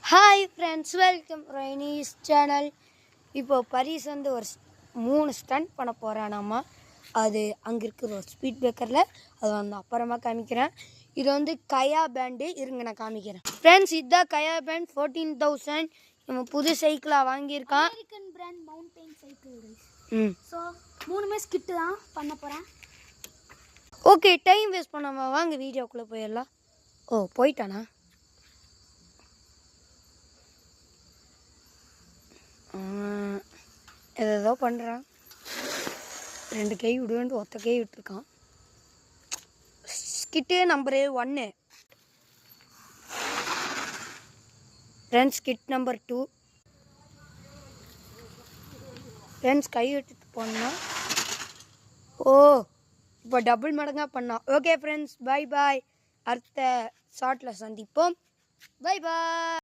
Hi friends, welcome Rainy's channel. இப்போது பரிஸ் வந்து ஒரு 3 ஸ்டண்ட் பண்ண போகிறானாம்மா. அது அங்கே இருக்கிற ஒரு ஸ்பீட் பிரேக்கரில். அது வந்து அப்புறமா காமிக்கிறேன். இது வந்து கயா பேண்டு. இருங்க நான் காமிக்கிறேன். ஃப்ரெண்ட்ஸ், இதுதான் கயா பேண்ட். 14,000 நம்ம புது சைக்கிளாக வாங்கியிருக்கான். American brand mountain cycle. So 3 skid தான் பண்ண போகிறேன். ஓகே, டைம் வேஸ்ட் பண்ணாமல் வாங்க வீடியோக்குள்ளே போயிடலாம். ஓ, போயிட்டானா? ஏதோ பண்ணுறான். 2 கை விடுவேன்ட்டு ஒத்த கை விட்டுருக்கான். Skid number 1. Friends, skid number 2. Friends, கை விட்டுட்டு போனால் இப்போ டபுள் மடங்காக பண்ணான். Okay friends, bye bye. அடுத்த ஷார்ட்டில் சந்திப்போம். பை பாய்.